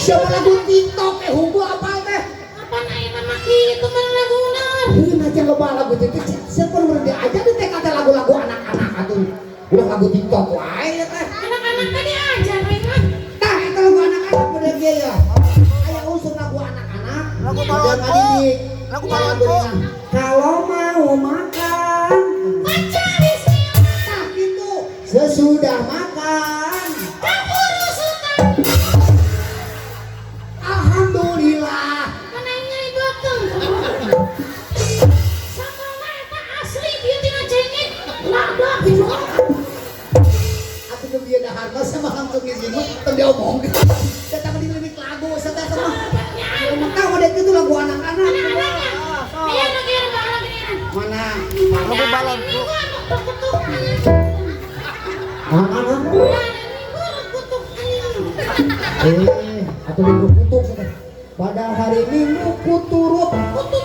Siapa lagu TikTok hugo apa teh? Apa naik nama gitu mana laguna? Aja loba lagu TikTok. Siapa nomor dia aja di teh kata lagu-lagu anak-anak atuh. Udah lagu TikTok wae ya teh. Anak-anak tadi aja mereka. Tah itu lagu anak-anak bener dia ya. Aya unsur lagu anak-anak. Lagu balonku. Lagu balonku. Kalau mau makan, Baca bismillah. nah gitu. Sesudah makan, Kaburu sultan. alhamdulillah. Manehnya ibu tuh. Sampelna eta asli bieu tina cengeng. Labak gitu. Aku tuh dia dahar mah sama langsung di sini teu diomong. Datang di lirik lagu saya sama. Emang tahu ada itu lagu anak-anak. Anak-anaknya. Iya nu kieu bahala geuningan. Mana? Lagu balonku. Minggu anu kutuk. Anak-anak. Minggu kutuk anjing. Atau minggu kutuk. Pada hari Minggu kuturut. Kutuk